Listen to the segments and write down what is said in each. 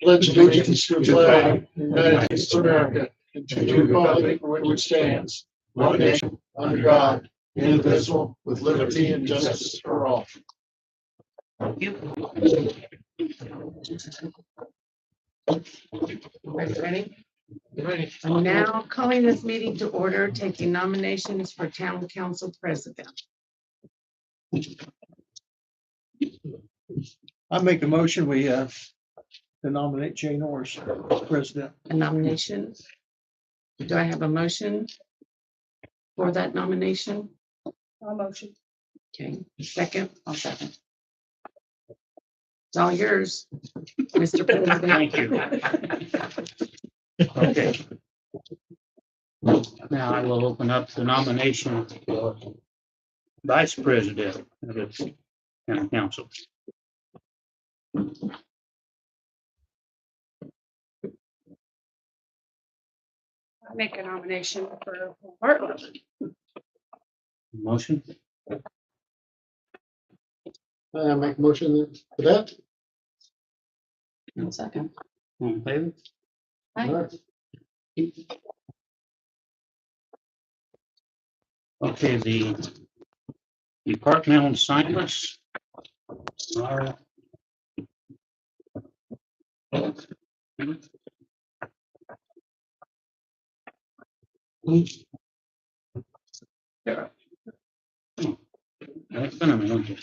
pledge allegiance to the flag of the United States of America and to the republic for which it stands, one nation, under God, indivisible, with liberty and justice for all. Ready? Ready? I'm now calling this meeting to order, taking nominations for town council president. I make a motion, we to nominate Jay Norris as president. A nomination. Do I have a motion for that nomination? I'll motion. Okay, second. I'll second. It's all yours, Mr. President. Thank you. Okay. Now I will open up the nomination for vice president of the town council. I make a nomination for Bartlett. Motion, I make a motion for that. I'll second. all in favor? Aye. Okay, the departmental assignments are that's been a minute.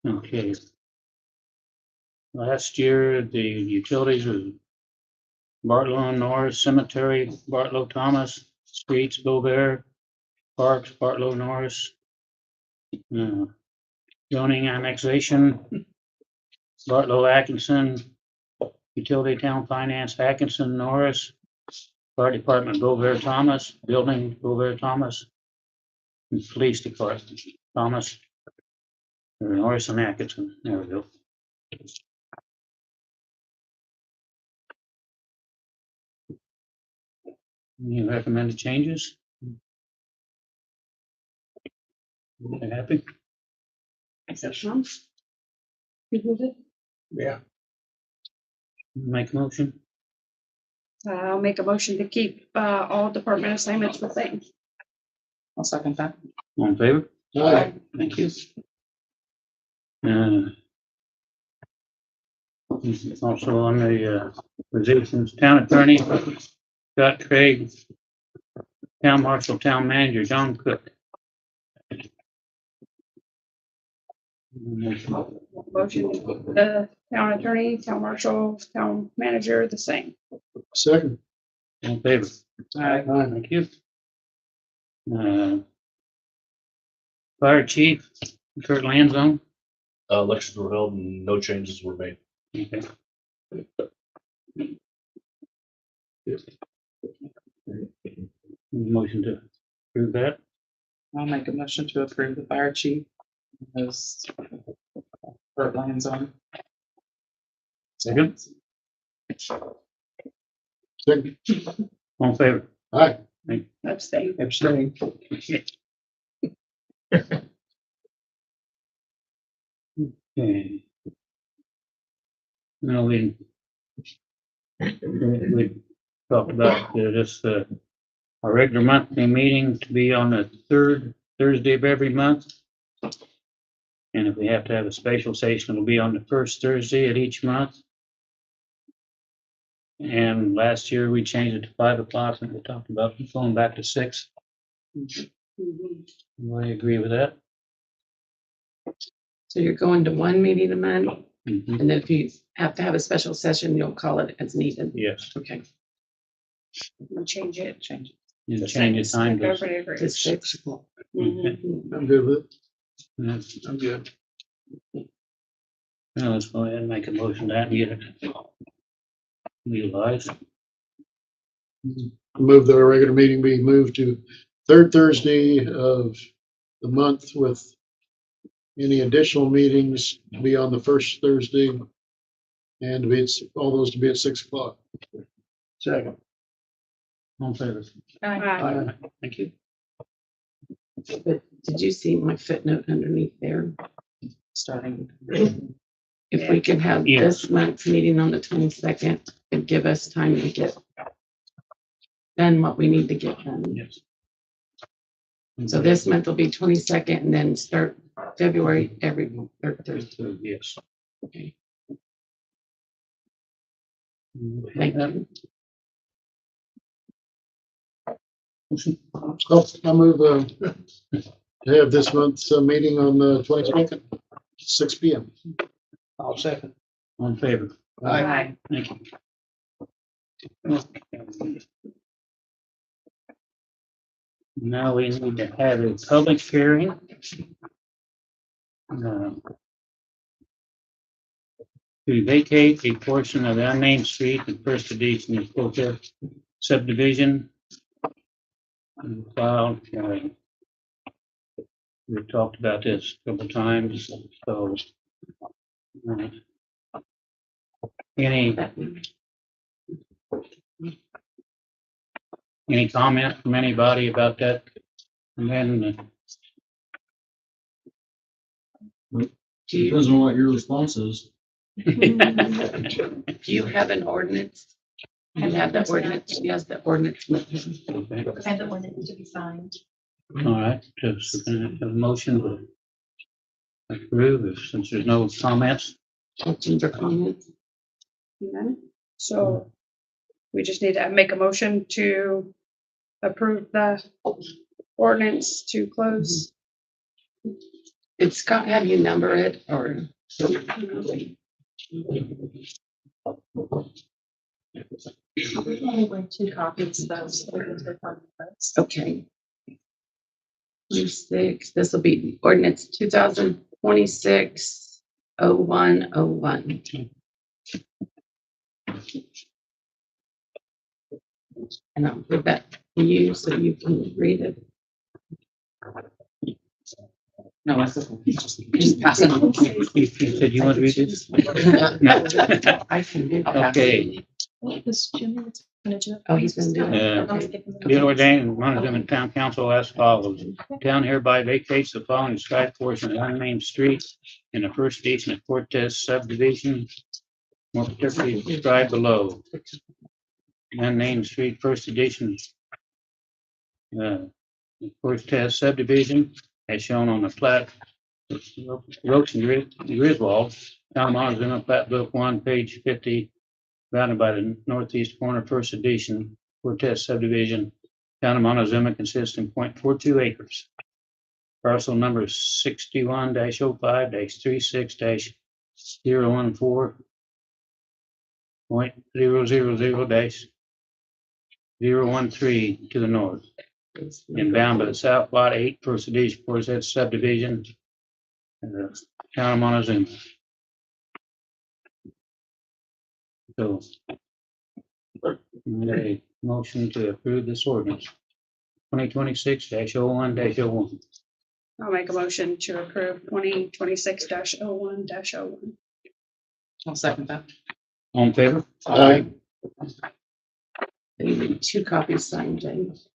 Okay. Last year, the utilities was Bartlow and Norris, Cemetery, Bartlow Thomas, Streets, Bovair, Parks, Bartlow Norris. Zoning annexation, Bartlow Atkinson, Utility Town Finance, Atkinson, Norris, Fire Department, Bovair Thomas, Building, Bovair Thomas, and Police Department, Thomas, Norris and Atkinson. There we go. Any recommended changes? You happy? Yeah. Make a motion. I'll make a motion to keep all department assignments the same. I'll second that. All in favor? Aye. Thank you. Also on the positions, town attorney, Scott Craig, town marshal, town manager, John Cook. Motion to keep the town attorney, town marshal, town manager the same. Second. All in favor? Aye. Thank you. Fire chief, Kurt Lanzone. Elections were held and no changes were made. Okay. Motion to approve that. I'll make a motion to approve the fire chief as Burt Lanzone. Second. Second. All in favor? Aye. Abstain. Abstain. Okay. Now we talked about this, our regular monthly meeting to be on the third Thursday of every month. And if we have to have a special session, it'll be on the first Thursday of each month. And last year we changed it to 5 o'clock and we talked about going back to 6. I agree with that. So you're going to one meeting a month, Mhm. and then if you have to have a special session, you'll call it as needed. Yes, Okay. We'll change it. you change the time to. Everybody To agrees. 6. Mhm. I'm good with it. Yes. I'm good. Now let's go ahead and make a motion to that and get it utilized. Move that our regular meeting be moved to third Thursday of the month with any additional meetings to be on the first Thursday. And to be, all those to be at 6 o'clock. Second. All in favor? Aye. Thank you. But did you see my footnote underneath there? Starting. if we could have Yes. this month's meeting on the 22nd, it'd give us time to get done what we need to get done. Yes. So this month will be 22nd and then start February every third Thursday. Yes. Okay, thank you. Oh, I move, to have this month's meeting on the 22nd, 6 P.M. I'll second. On favor. Aye. Thank you. Now we need to have a public hearing. To vacate a portion of the unnamed street in First Edition of Colchester subdivision. And filed, we've talked about this a couple times, so. Any comment from anybody about that? And then, Do you, Depends on what your response is. do you have an ordinance? You have the ordinance, yes, the ordinance. with him. okay, And the one that needs to be signed. all right, just have a motion to approve, since there's no comments. Questions or comments? None. So we just need to make a motion to approve the ordinance to close. Did Scott have you number it or? We've only went 2 copies though, so we can take on the first. Okay. 26, this will be ordinance 2026-0101. And I'll give that to you so you can read it. No, I said, just pass it on. You said you want to read this? I can do that. Okay. This Jimmy is gonna do it. Oh, he's gonna do it. Uh, Okay. Be it ordained, Montezuma Town Council as follows. Town hereby vacates the following described portion of unnamed street in the First Edition of Cortez subdivision, more particularly described below. Unnamed street, First Edition, Cortez subdivision, as shown on the plat, Roach and Griswold, Town of Montezuma, plat book 1, page 50, bounded by the northeast corner, First Edition, Cortez subdivision. Town of Montezuma consists of 0.42 acres. Parcel number is 61-05-36-014.000-013 to the north. And bound by the South Lot 8, First Edition, Cortez subdivision. Town of Montezuma. So. Need a motion to approve this ordinance. 2026-01-01. I'll make a motion to approve 2026-01-01. I'll second that. All in favor? Aye. You need 2 copies signed, James.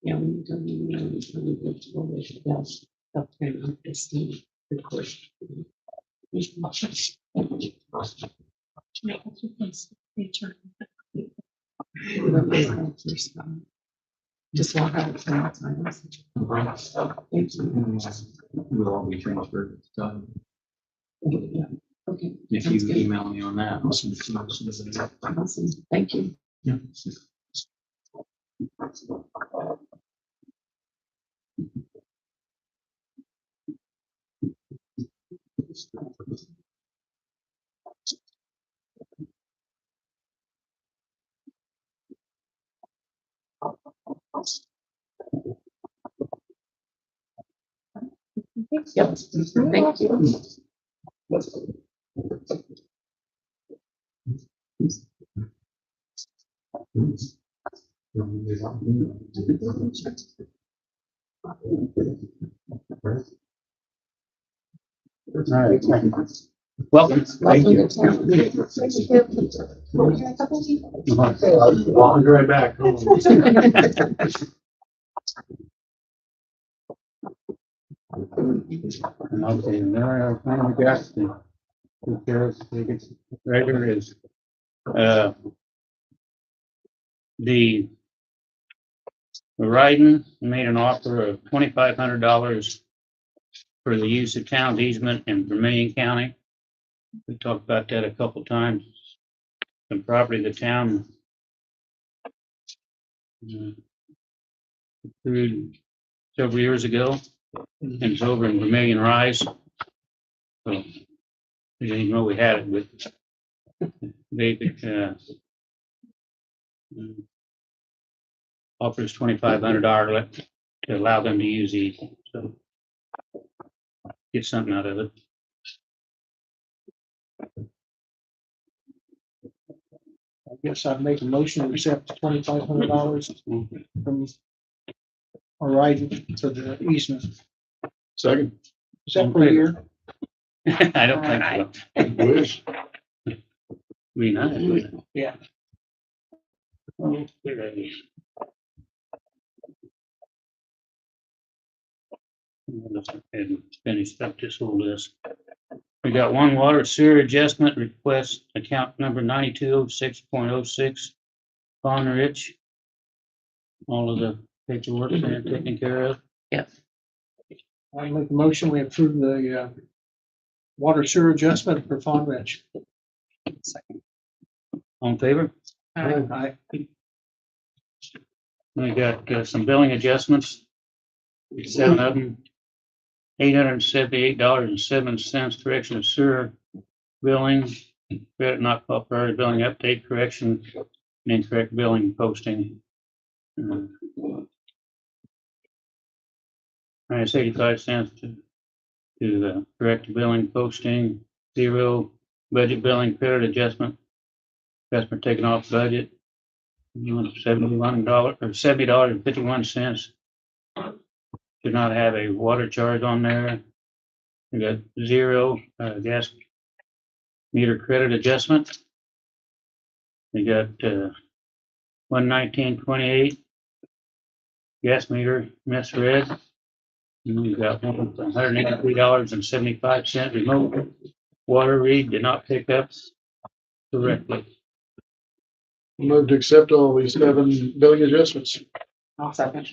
Yeah, we don't even know. Up there on this thing, of course. Just walk out. Thank you. Will all be transferred to time. Yeah, okay. If Sounds you good. email me on that. Awesome. Thank you. Yeah. Yep, thank you. All right. Welcome. Thank you. I'll be right back. Okay, now finally got to take care of the regular is, the Ryden made an offer of $2,500 for the use of town easement in Vermillion County. We talked about that a couple times. The property the town approved several years ago, and it's over in Vermillion Rise. So we didn't even know we had it, but they offers $2,500 to allow them to use these. So get something out of it. I guess I'd make a motion to accept $2,500 from Horizon for the easement. Second. Is that per year? I don't think so. Wish. We not. Yeah. Okay. Let's go ahead and finish up this whole list. We got one water sewer adjustment request, account number 9206.06, Pond Rich. All of the paperwork there taken care of. Yes. I make a motion, we approve the water sewer adjustment for Fawn Ridge. All in favor? Aye. We got some billing adjustments. 7 of them. $878.07 correction of sewer billing, credit not called priority billing update correction, and incorrect billing posting. -85 to correct billing posting, 0 budget billing credit adjustment. Customer taken off budget. $71 or $70.51. Do not have a water charge on there. We got 0 gas meter credit adjustment. We got 119.28 gas meter misread. And we got $183.75 remote water read did not pick up correctly. Move to accept all these 7 billing adjustments. I'll second.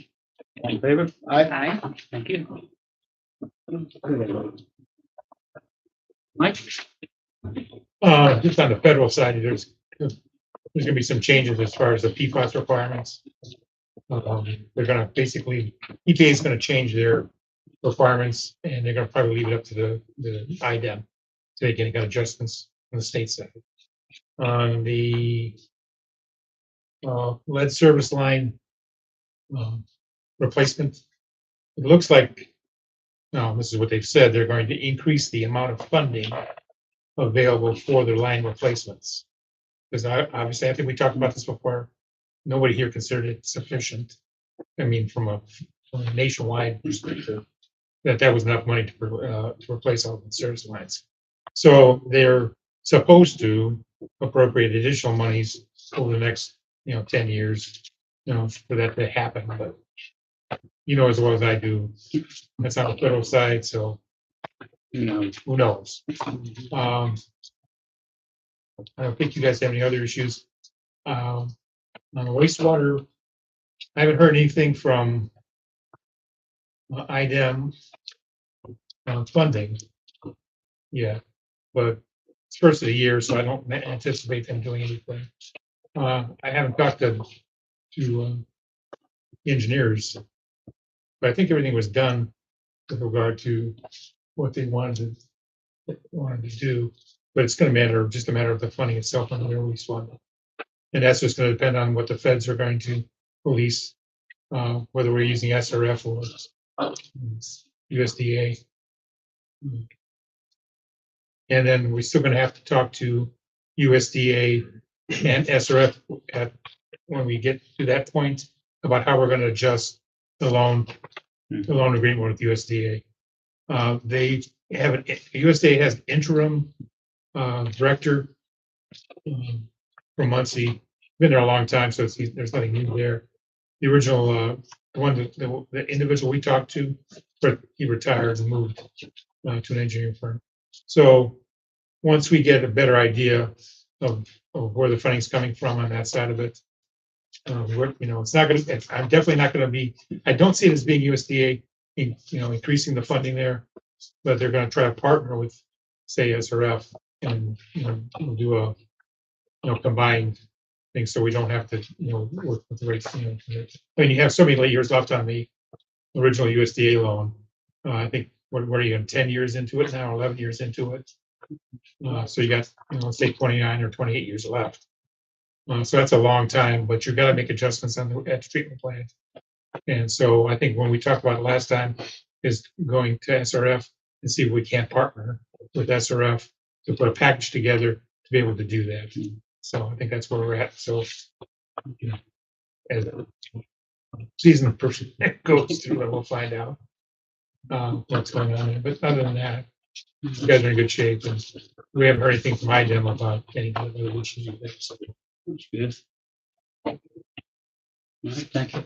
All in favor? Aye. Thank you. Mike? Just on the federal side, there's gonna be some changes as far as the PFAS requirements. They're gonna basically, EPA is gonna change their requirements, and they're gonna probably leave it up to the IDEM. So they can get adjustments on the state side. On the lead service line replacement, it looks like, no, this is what they've said, they're going to increase the amount of funding available for their line replacements. Because obviously, I think we talked about this before, nobody here considered it sufficient. I mean, from a nationwide perspective, that was enough money to replace all the service lines. So they're supposed to appropriate additional monies over the next, 10 years, for that to happen, but as well as I do, that's on the federal side, so who knows? I don't think you guys have any other issues. On the wastewater, I haven't heard anything from IDEM funding yet, but it's first of the year, so I don't anticipate them doing anything. I haven't talked to engineers, but I think everything was done with regard to what they wanted to do. But it's going to just a matter of the funding itself on the release fund, and that's just going to depend on what the feds are going to release, whether we're using SRF or USDA. And then we're still going to have to talk to USDA and SRF when we get to that point about how we're going to adjust the loan agreement with USDA. USDA has interim director from Muncie. Been there a long time, so there's nothing new there. The original, the one that the individual we talked to, but he retired and moved to an engineering firm. So once we get a better idea of where the funding's coming from on that side of it, it's not gonna, I'm definitely not gonna be, I don't see it as being USDA, increasing the funding there, but they're gonna try to partner with, say, SRF and, we'll do a, combined thing, so we don't have to, work with the rates, I mean, you have so many years left on the original USDA loan. I think, what are you, 10 years into it now, 11 years into it? So you got, let's say 29 or 28 years left. So that's a long time, but you've got to make adjustments on the edge treatment plant. And so I think when we talked about it last time is going to SRF and see if we can't partner with SRF to put a package together to be able to do that. So I think that's where we're at. So, as a seasoned person goes through it, we'll find out what's going on. But other than that, you guys are in good shape. And we haven't heard anything from IDEM about any other issues. So That's good. All right, thank you.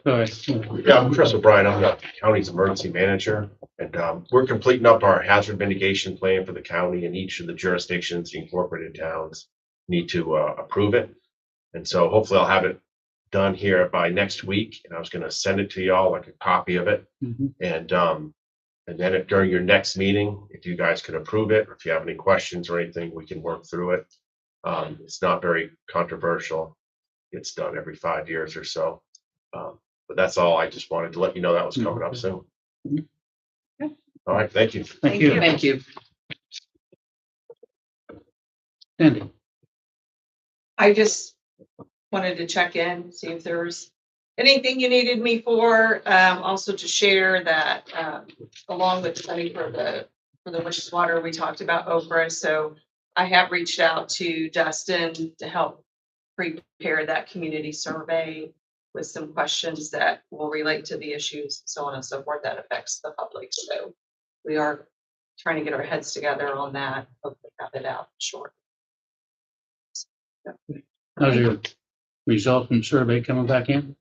All right. Yeah, I'm Chris O'Brien. I'm the county's emergency manager, and we're completing up our hazard mitigation plan for the county, and each of the jurisdictions, the incorporated towns, need to approve it. And so hopefully I'll have it done here by next week, and I was going to send it to y'all, like a copy of it. And then during your next meeting, if you guys could approve it, or if you have any questions or anything, we can work through it. It's not very controversial. It's done every 5 years or so. But that's all. I just wanted to let you know that was coming up soon. All right, thank you. Thank you. Thank you. Cindy. I just wanted to check in, see if there was anything you needed me for. Also to share that along with funding for the wastewater, we talked about Okra. So I have reached out to Dustin to help prepare that community survey with some questions that will relate to the issues, so on and so forth, that affects the public. So we are trying to get our heads together on that. Hopefully have it out short. How's your result from survey coming back in?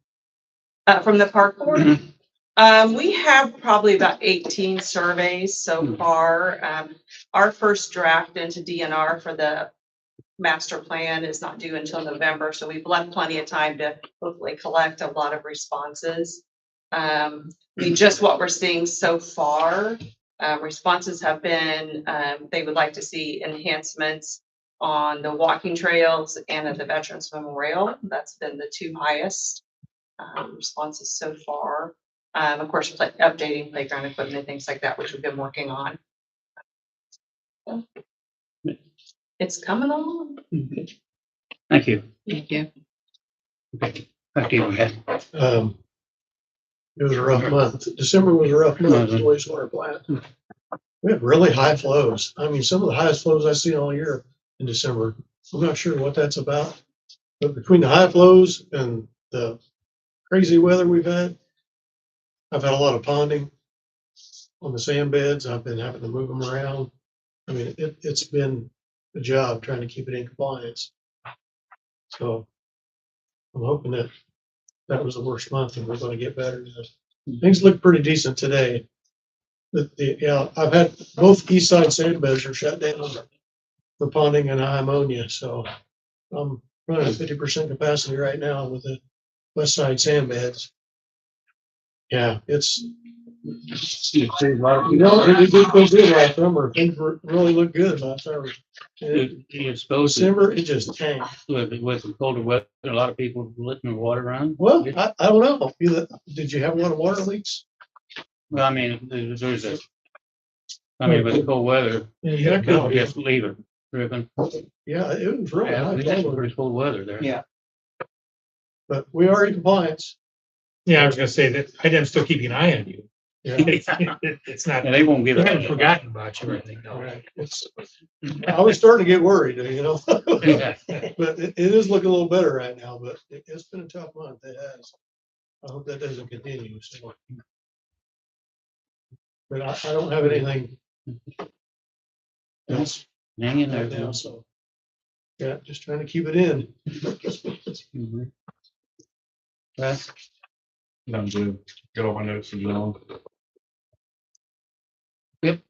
From the park board, we have probably about 18 surveys so far. Our first draft into DNR for the master plan is not due until November, so we've left plenty of time to hopefully collect a lot of responses. Just what we're seeing so far, responses have been they would like to see enhancements on the walking trails and at the Veterans Memorial. That's been the two highest responses so far. Of course, updating playground equipment and things like that, which we've been working on. It's coming along. Thank you. Thank you. Okay. Back to you, Ed. It was a rough month. December was a rough month for the wastewater plant. We had really high flows. I mean, some of the highest flows I've seen all year in December. I'm not sure what that's about, but between the high flows and the crazy weather we've had, I've had a lot of ponding on the sand beds. I've been having to move them around. I mean, it's been a job trying to keep it in compliance. So I'm hoping that was the worst month and we're going to get better. Things look pretty decent today. I've had both east side sand beds are shut down for ponding and high ammonia. So I'm running at 50% capacity right now with the west side sand beds. Yeah, it did go good last summer. Things really look good last summer. You're supposed to, December, it just tanked. with the colder weather, a lot of people letting the water run. Well, I don't know. Did you have a lot of water leaks? Well, I mean, with the cold weather, Yeah, people just leave it driven. yeah, it was really Yeah, high. we had some pretty cold weather there. Yeah. But we are in compliance. yeah, I was going to say that IDEM's still keeping an eye on you. Yeah. It's not, And they won't give they haven't it. forgotten about you or anything. No. Right. I was starting to get worried, Yeah. but it is looking a little better right now, but it's been a tough month. It has. I hope that doesn't continue. So. But I don't have anything else Hang in there. right now, Bill. so. Yeah, just trying to keep it in. Mhm. Russ? I'm good. Get all my notes from John. Yep.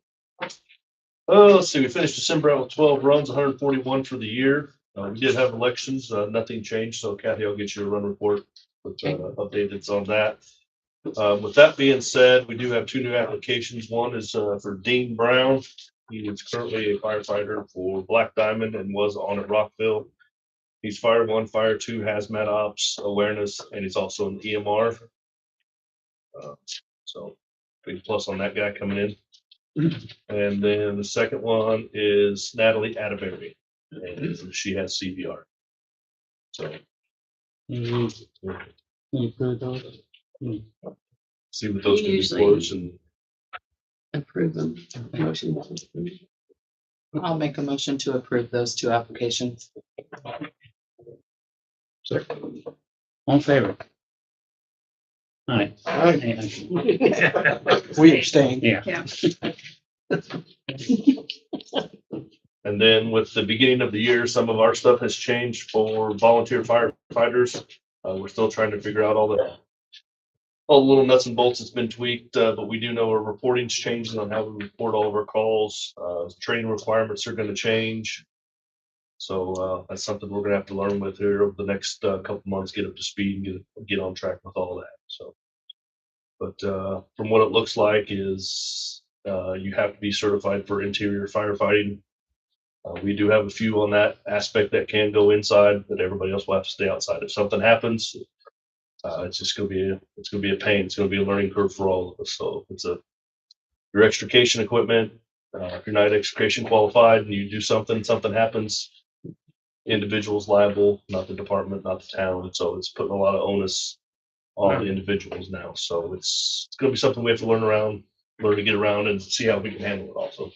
Let's see, we finished December out with 12 runs, 141 for the year. We did have elections, nothing changed, so Kathy, I'll get you a run report with updates on that. With that being said, we do have 2 new applications. One is for Dean Brown. He is currently a firefighter for Black Diamond and was on at Rockville. He's Fire 1, Fire 2, hazmat ops awareness, and he's also an EMR. So big plus on that guy coming in. And then the second one is Natalie Atterbury, and she has CPR. So You approve those? see what those can be Usually- close and Approve them. Motion. to approve. I'll make a motion to approve those 2 applications. All in favor? Aye. We abstain. Yeah. Yeah. And then with the beginning of the year, some of our stuff has changed for volunteer firefighters. We're still trying to figure out all the little nuts and bolts that's been tweaked, but we do know our reporting's changing on how we report all of our calls. Training requirements are gonna change. So that's something we're gonna have to learn with here over the next couple months, get up to speed and get on track with all that, so. But from what it looks like is you have to be certified for interior firefighting. We do have a few on that aspect that can go inside, but everybody else will have to stay outside. If something happens, it's just gonna be a pain. It's gonna be a learning curve for all of us. So it's your extrication equipment. If you're not extrication qualified and you do something happens, individual's liable, not the department, not the town. So it's putting a lot of onus on the individuals now. So it's gonna be something we have to learn to get around and see how we can handle it also.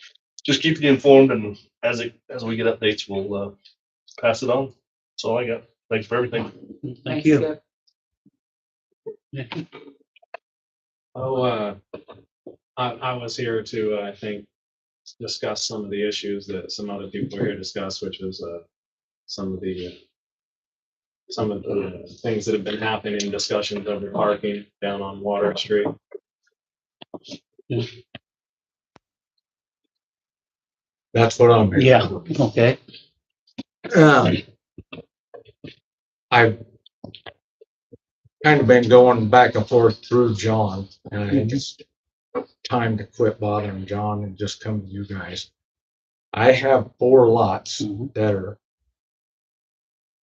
Just keep you informed, and as we get updates, we'll pass it on. That's all I got. Thanks for everything. Thank you. Oh, I was here to, I think, discuss some of the issues that some other people were here to discuss, which was some of the things that have been happening in discussions over parking down on Water Street. That's what I'm here. Yeah, okay. I've kind of been going back and forth through John, and I think it's time to quit bothering John and just come to you guys. I have 4 lots that are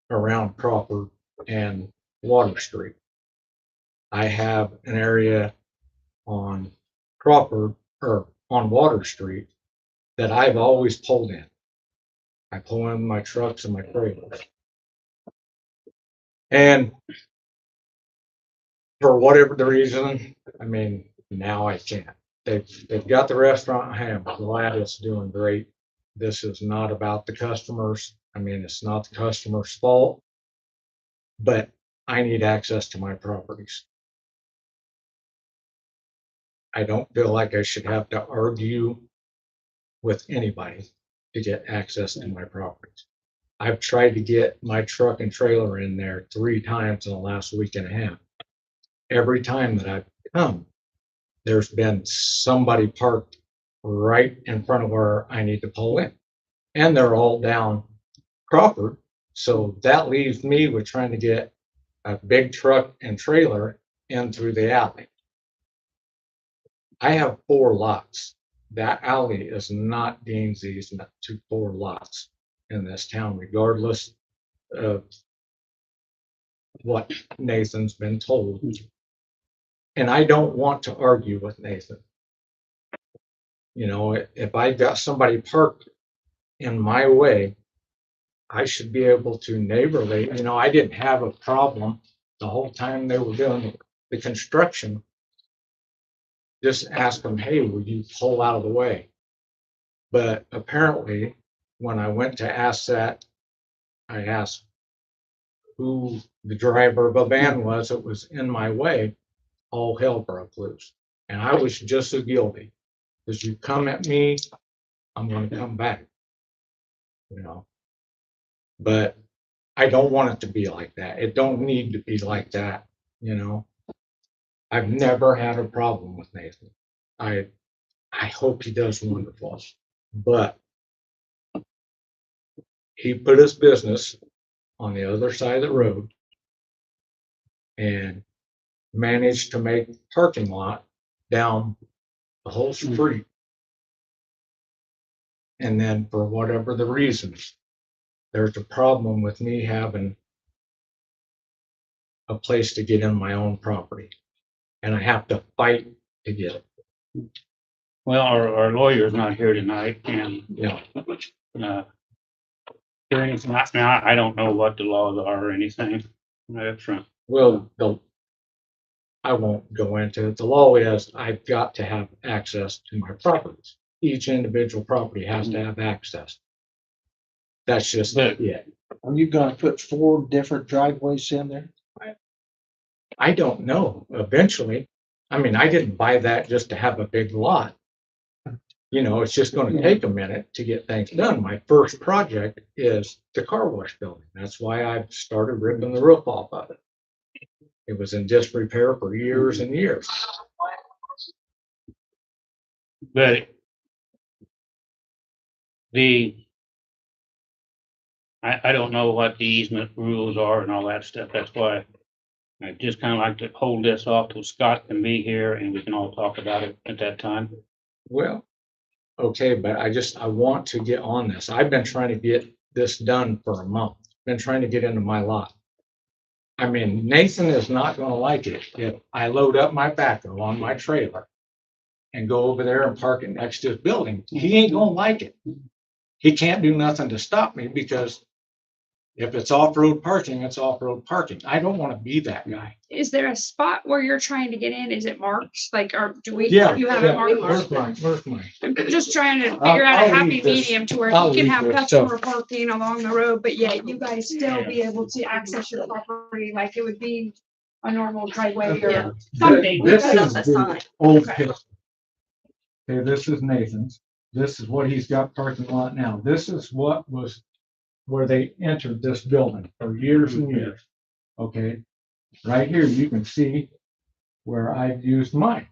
around Crawford and Water Street. I have an area on Crawford or on Water Street that I've always pulled in. I pull in my trucks and my trailers. And for whatever the reason, I mean, now I can't. They've got the restaurant. I am glad it's doing great. This is not about the customers. I mean, it's not the customer's fault, but I need access to my properties. I don't feel like I should have to argue with anybody to get access to my properties. I've tried to get my truck and trailer in there 3 times in the last week and a half. Every time that I've come, there's been somebody parked right in front of where I need to pull in. And they're all down Crawford. So that leaves me with trying to get a big truck and trailer in through the alley. I have 4 lots. That alley is not Dean's easement to 4 lots in this town, regardless of what Nathan's been told. And I don't want to argue with Nathan. You know, if I got somebody parked in my way, I should be able to neighborly, you know, I didn't have a problem the whole time they were doing the construction. Just ask them, hey, would you pull out of the way? But apparently, when I went to ask that, I asked who the driver of a van was that was in my way. All hell broke loose. And I was just as guilty. Because you come at me, I'm going to come back. you know. But I don't want it to be like that. It don't need to be like that, you know. I've never had a problem with Nathan. I hope he does wonderful, but he put his business on the other side of the road and managed to make parking lot down the whole street. And then for whatever the reasons, there's a problem with me having a place to get in my own property. And I have to fight to get it. Well, our lawyer's not here tonight and, Yeah. Or anything, I don't know what the laws are or anything. That's right. Well, I won't go into it. The law is I've got to have access to my properties. Each individual property has to have access. That's just it. Are you gonna put 4 different driveways in there? I don't know. Eventually, I mean, I didn't buy that just to have a big lot. You know, it's just going to take a minute to get things done. My first project is the car wash building. That's why I've started ripping the roof off of it. It was in disrepair for years and years. But I don't know what the easement rules are and all that stuff. That's why I just kind of like to hold this off till Scott can be here and we can all talk about it at that time. Well, okay, but I want to get on this. I've been trying to get this done for a month. Been trying to get into my lot. I mean, Nathan is not going to like it if I load up my backhoe on my trailer and go over there and park it next to his building. He ain't going to like it. He can't do nothing to stop me because if it's off-road parking, it's off-road parking. I don't want to be that guy. Is there a spot where you're trying to get in? Is it marked? Like, or do we, Yeah. you have it marked? Where's mine? I'm just trying to figure out a I'll happy leave this- medium to where I'll you can leave have this customer stuff. parking along the road, but yet you guys still be able to access your property like it would be a normal driveway or something. This Put up is a the sign. old Okay. picture. Okay, this is Nathan's. This is what he's got parking lot now. This is what was where they entered this building for years and years. Okay, right here, you can see where I've used mine.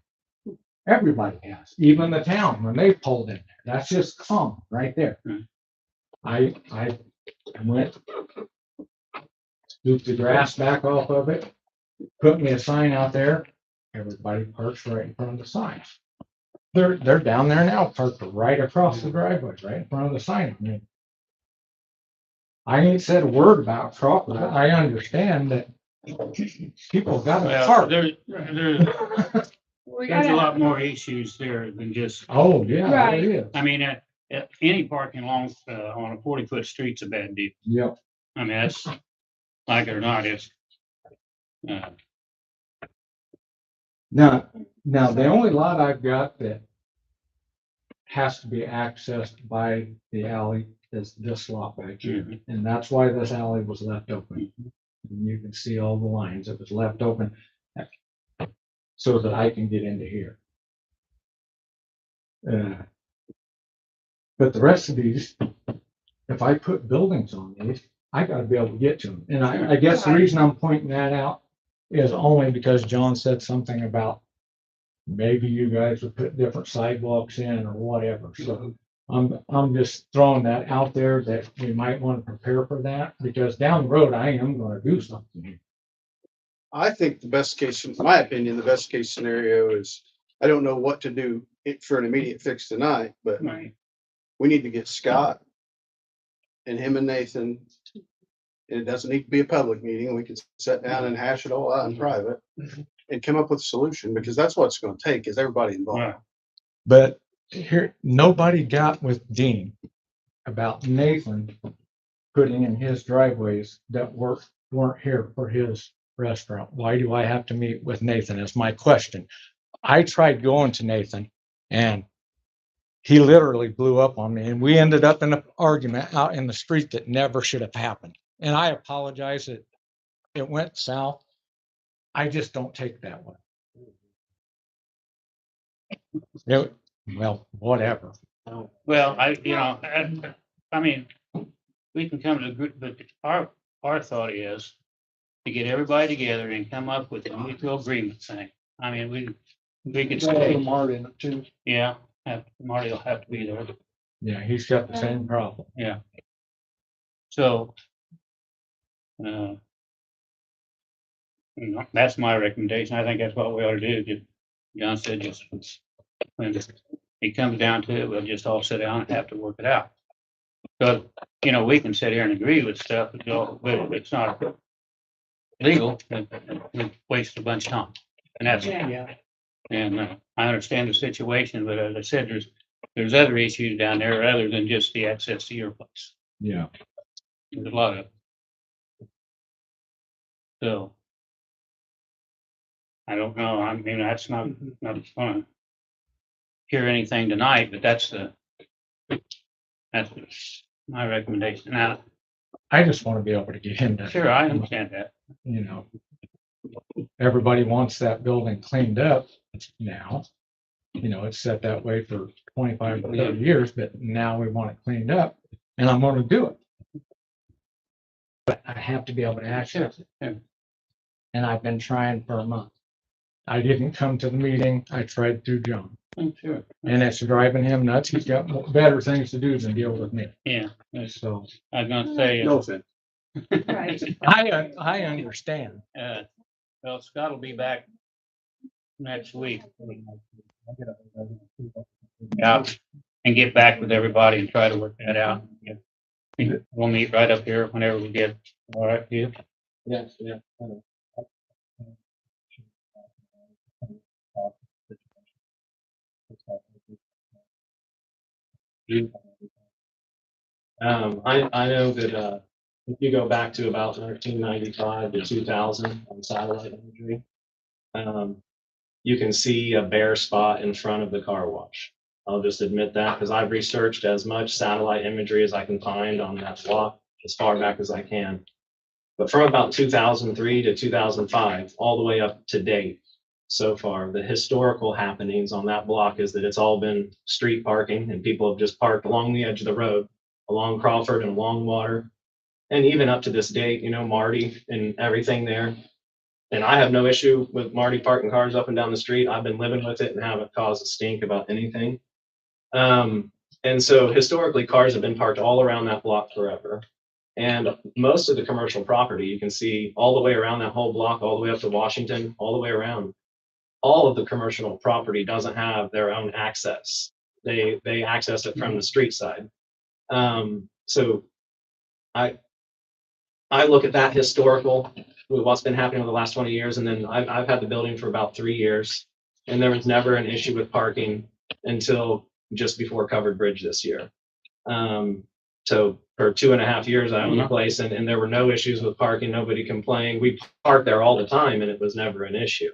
Everybody has, even the town, when they pulled in there. That's just common right there. I went, scooped the grass back off of it, put me a sign out there. Everybody parks right in front of the sign. They're down there now, parked right across the driveway, right in front of the sign. I mean, I ain't said a word about Crawford. I understand that people got to Well, park. there's We a gotta, lot more issues there than just, Oh, yeah, Right. it is. I mean, any parking along, on a 40-foot street's a bad deal. Yep. I mean, that's, like it or not, it's, Now, the only lot I've got that has to be accessed by the alley is this lot back here. And that's why this alley was left open. And you can see all the lines. It was left open so that I can get into here. But the rest of these, if I put buildings on these, I gotta be able to get to them. And I guess the reason I'm pointing that out is only because John said something about maybe you guys would put different sidewalks in or whatever. So I'm just throwing that out there that we might want to prepare for that because down the road, I am gonna do something. I think the best case, in my opinion, the best case scenario is, I don't know what to do for an immediate fix tonight, but right. we need to get Scott and him and Nathan. And it doesn't need to be a public meeting. We can sit down and hash it all out in private and come up with a solution, because that's what it's going to take, is everybody involved. Right. But here, nobody got with Dean about Nathan putting in his driveways that weren't here for his restaurant. Why do I have to meet with Nathan is my question. I tried going to Nathan and he literally blew up on me and we ended up in an argument out in the street that never should have happened. And I apologize that it went south. I just don't take that one. Well, whatever. Well, I mean, we can come to a group, but our thought is to get everybody together and come up with a mutual agreement thing. I mean, we could say, Mark in it too. yeah, Marty will have to be there. Yeah, he's got the same problem. Yeah. So, that's my recommendation. I think that's what we ought to do. John said just when it comes down to it, we'll just all sit down and have to work it out. So, we can sit here and agree with stuff, but if it's not legal, we waste a bunch of time. And that's, and I understand the situation, but as I said, there's other issues down there other than just the access to your place. Yeah. There's a lot of. So. I don't know. I mean, that's not fun. Hear anything tonight, but that's my recommendation. Now, I just want to be able to get him to. sure, I understand that. Everybody wants that building cleaned up now. It's set that way for 25 or 30 years, but now we want it cleaned up and I'm going to do it. But I have to be able to access it. Yeah. And I've been trying for a month. I didn't come to the meeting. I tried through John. Sure. And it's driving him nuts. He's got better things to do than deal with me. Yeah. So I was gonna say. No offense. Right. I understand. Well, Scott will be back next week. Yeah, and get back with everybody and try to work that out. Yeah. We'll meet right up here whenever we get, all right, you? Yes, yeah. I know that, if you go back to about 1995 to 2000 on satellite imagery, you can see a bare spot in front of the car wash. I'll just admit that because I've researched as much satellite imagery as I can find on that block as far back as I can. But from about 2003 to 2005, all the way up to date so far, the historical happenings on that block is that it's all been street parking and people have just parked along the edge of the road, along Crawford and along Water. And even up to this date, Marty and everything there. And I have no issue with Marty parking cars up and down the street. I've been living with it and haven't caused a stink about anything. And so historically, cars have been parked all around that block forever. And most of the commercial property, you can see all the way around that whole block, all the way up to Washington, all the way around. All of the commercial property doesn't have their own access. They access it from the street side. So I look at that historical with what's been happening over the last 20 years. And then I've had the building for about 3 years and there was never an issue with parking until just before Covered Bridge this year. So for 2.5 years, I owned the place and there were no issues with parking. Nobody complained. We parked there all the time and it was never an issue.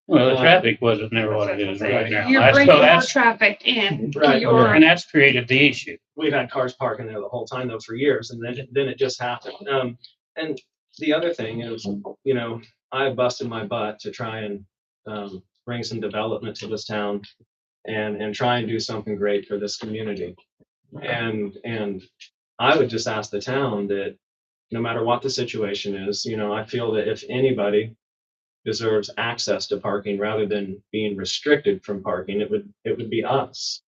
Well, the traffic wasn't never what it is right now. You're bringing more traffic in. Right. And that's created the issue. We've had cars parking there the whole time though for years and then it just happened. And the other thing is, I busted my butt to try and bring some development to this town and try and do something great for this community. And I would just ask the town that no matter what the situation is, I feel that if anybody deserves access to parking rather than being restricted from parking, it would be us.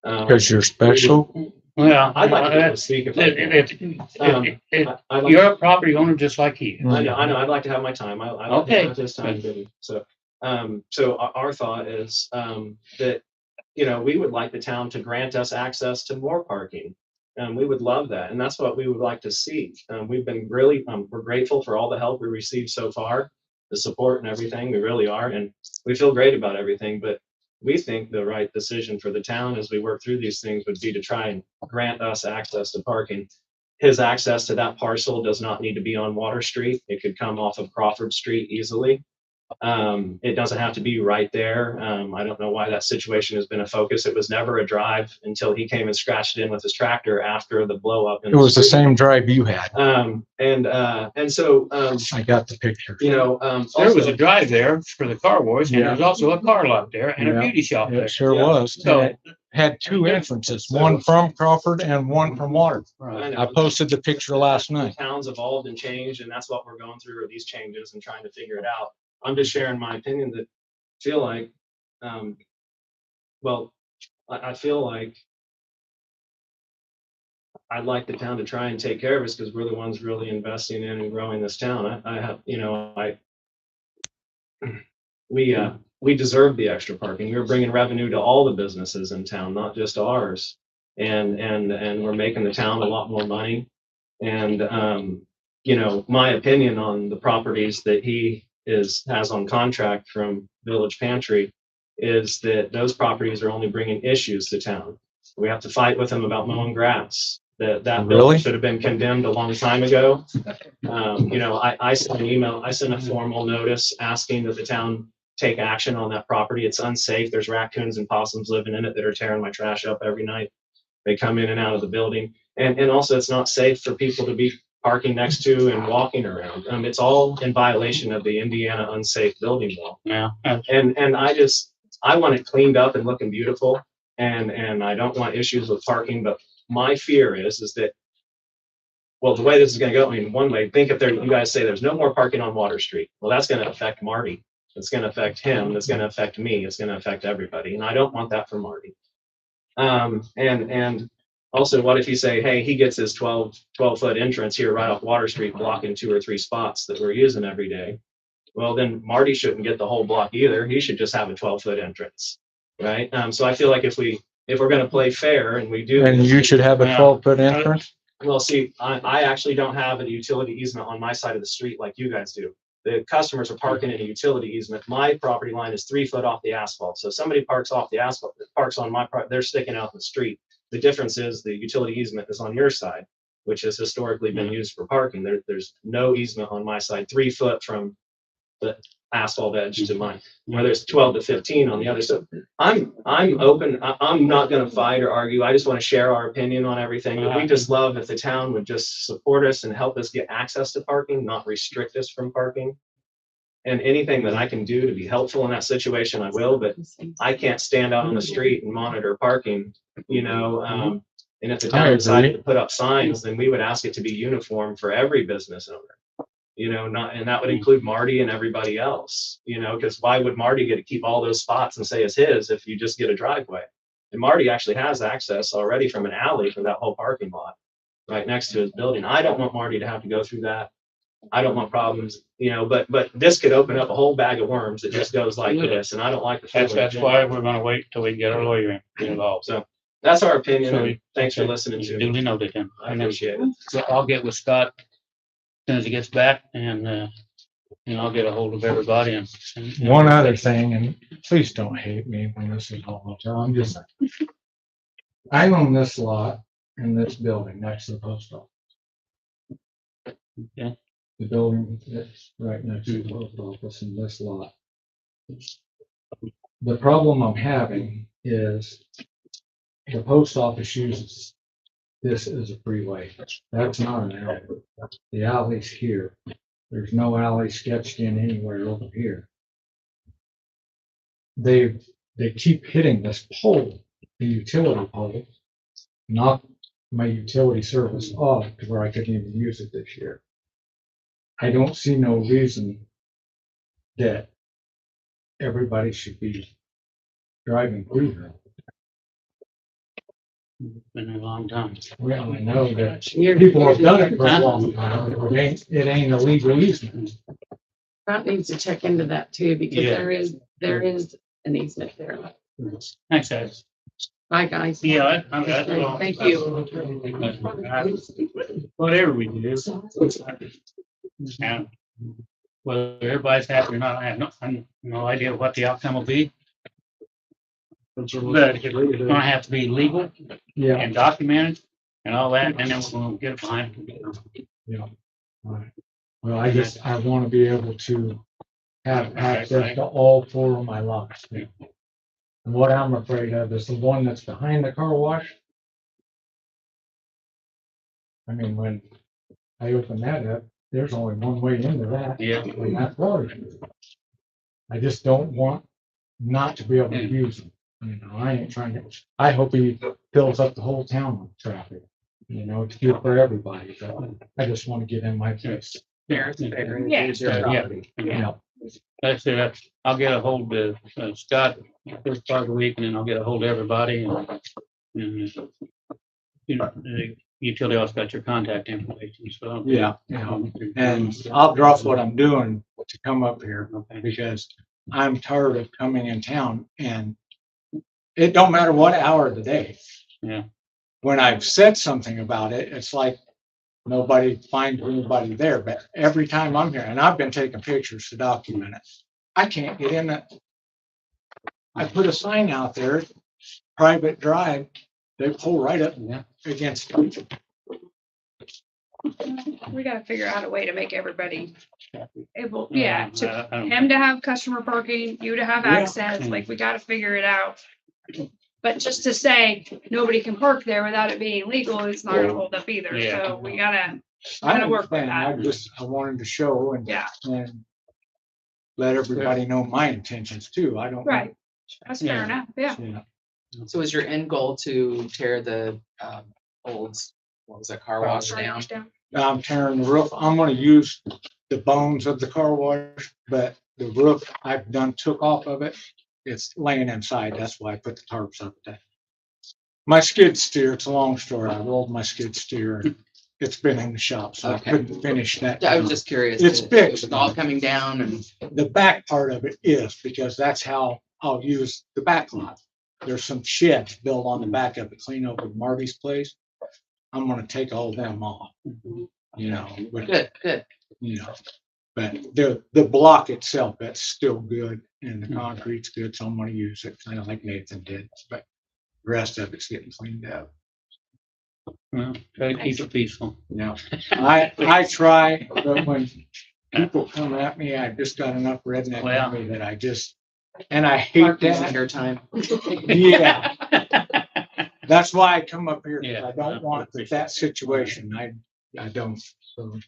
Because you're special. Well, I'd like to be able to speak if you're a property owner just like he is. I know. I'd like to have my time. I like Okay. to have this time. So our thought is that we would like the town to grant us access to more parking. We would love that, and that's what we would like to see. We've been really we're grateful for all the help we received so far, the support and everything. We really are, and we feel great about everything. But we think the right decision for the town as we work through these things would be to try and grant us access to parking. His access to that parcel does not need to be on Water Street. It could come off of Crawford Street easily. It doesn't have to be right there. I don't know why that situation has been a focus. It was never a drive until he came and scratched it in with his tractor after the blow up. It was the same drive you had. And so I got the picture. There was a drive there for the car wash, and there was also a car lot there and a beauty shop there. It sure was. So had two entrances, one from Crawford and one from Water. I posted the picture last night. Town's evolved and changed, and that's what we're going through are these changes and trying to figure it out. I'm just sharing my opinion that feel like, well, I feel like I'd like the town to try and take care of us because we're the ones really investing in and growing this town. I have, you know, we deserve the extra parking. We're bringing revenue to all the businesses in town, not just ours. And we're making the town a lot more money. And, you know, my opinion on the properties that he has on contract from Village Pantry is that those properties are only bringing issues to town. We have to fight with them about mowing grass. That Really? building should have been condemned a long time ago. You know, I sent an email, I sent a formal notice asking that the town take action on that property. It's unsafe. There's raccoons and possums living in it that are tearing my trash up every night. They come in and out of the building. And also it's not safe for people to be parking next to and walking around. It's all in violation of the Indiana unsafe building law. Yeah. And I want it cleaned up and looking beautiful. And I don't want issues with parking, but my fear is that, well, the way this is going to go, I mean, one way, think if you guys say there's no more parking on Water Street. Well, that's going to affect Marty. It's going to affect him. It's going to affect me. It's going to affect everybody. And I don't want that for Marty. And also, what if you say, hey, he gets his 12-foot entrance here right off Water Street, blocking 2 or 3 spots that we're using every day. Well, then Marty shouldn't get the whole block either. He should just have a 12-foot entrance, right? So I feel like if we're going to play fair and we do. And you should have a 12-foot entrance? Well, see, I actually don't have a utility easement on my side of the street like you guys do. The customers are parking in a utility easement. My property line is 3 foot off the asphalt. So if somebody parks off the asphalt, parks on my part, they're sticking out in the street. The difference is the utility easement is on your side, which has historically been used for parking. There's no easement on my side, 3 foot from the asphalt edge to mine, where there's 12 to 15 on the other. So I'm open. I'm not going to fight or argue. I just want to share our opinion on everything. But we just love if the town would just support us and help us get access to parking, not restrict us from parking. And anything that I can do to be helpful in that situation, I will. But I can't stand out on the street and monitor parking, you know. And if the town decided to put up signs, then we would ask it to be uniform for every business owner. You know, and that would include Marty and everybody else, you know, because why would Marty get to keep all those spots and say it's his if you just get a driveway? And Marty actually has access already from an alley for that whole parking lot right next to his building. I don't want Marty to have to go through that. I don't want problems, you know, but this could open up a whole bag of worms that just goes like this. And I don't like the feeling. That's why we're going to wait till we get our lawyer involved. So that's our opinion. So And thanks for listening to me. Duly noted him. I appreciate it. So I'll get with Scott as soon as he gets back and I'll get a hold of everybody and. One other thing, and please don't hate me when this is all done. I own this lot in this building next to the post office. Okay. The building that's right next to the post office in this lot. The problem I'm having is the post office uses this as a freeway. That's not an alley. The alley's here. There's no alley sketched in anywhere over here. They keep hitting this pole, the utility pole, knock my utility service off to where I couldn't even use it this year. I don't see no reason that everybody should be driving through here. Been a long time. Well, I know that people have done it for a long time. It ain't a legal easement. Scott needs to check into that too, because Yeah. there is an easement there. Thanks, guys. Bye, guys. Yeah. Thank you. Whatever we do. And whether everybody's happy or not, I have no idea what the outcome will be. But it's gonna have to be legal and documented and all that, and then we're gonna get it behind. Yeah. Right. Well, I want to be able to have access to all 4 of my lots. And what I'm afraid of is the one that's behind the car wash. I mean, when I open that up, there's only one way into that. Yeah. And that's Water Street. I just don't want not to be able to use them. You know, I ain't trying to, I hope he fills up the whole town with traffic. You know, it's good for everybody, but I just want to get in my place. Fair is fair. and Yeah. It's your Yeah. property. Yeah. That's it. I'll get a hold of Scott first part of the week, and then I'll get a hold of everybody and you know, the utility also got your contact information, so. Yeah, you know, and I'll drop what I'm doing to come up here because I'm tired of coming in town and it don't matter what hour of the day. Yeah. When I've said something about it, it's like nobody finds anybody there, but every time I'm here, and I've been taking pictures to document it, I can't get in it. I put a sign out there, private drive, they pull right up against it. We gotta figure out a way to make everybody able, Yeah, to I don't- him to have customer parking, you to have Yeah. access, like, we gotta figure it out. But just to say, nobody can park there without it being legal, it's not gonna hold up either, Yeah. so we gotta, I Gotta work with understand. I wanted to show and yeah, let everybody know my intentions too. I don't. right, that's fair Yeah. enough, yeah. Yeah. So is your end goal to tear the old, what was that, car wash Sorry, down? push down. I'm tearing the roof. I'm gonna use the bones of the car wash, but the roof I've done took off of it. It's laying inside. That's why I put the tarps up there. My skid steer, it's a long story. I rolled my skid steer and it's been in the shop, so Okay. I couldn't finish that. I was just curious. It's fixed. It's all coming down and, The back part of it is because that's how I'll use the back lot. There's some sheds built on the back of it, clean over Marty's place. I'm gonna take all of them off, you know, with, good. you know. But the block itself, that's still good and the concrete's good, so I'm gonna use it kind of like Nathan did, but the rest of it's getting cleaned up. Well, try to keep it peaceful. You know, I try, but when people come at me, I've just got enough redneck Well. in me that I just, and I hate Parking's that. under time. Yeah. That's why I come up here, 'cause Yeah, I don't want that situation. I don't, so.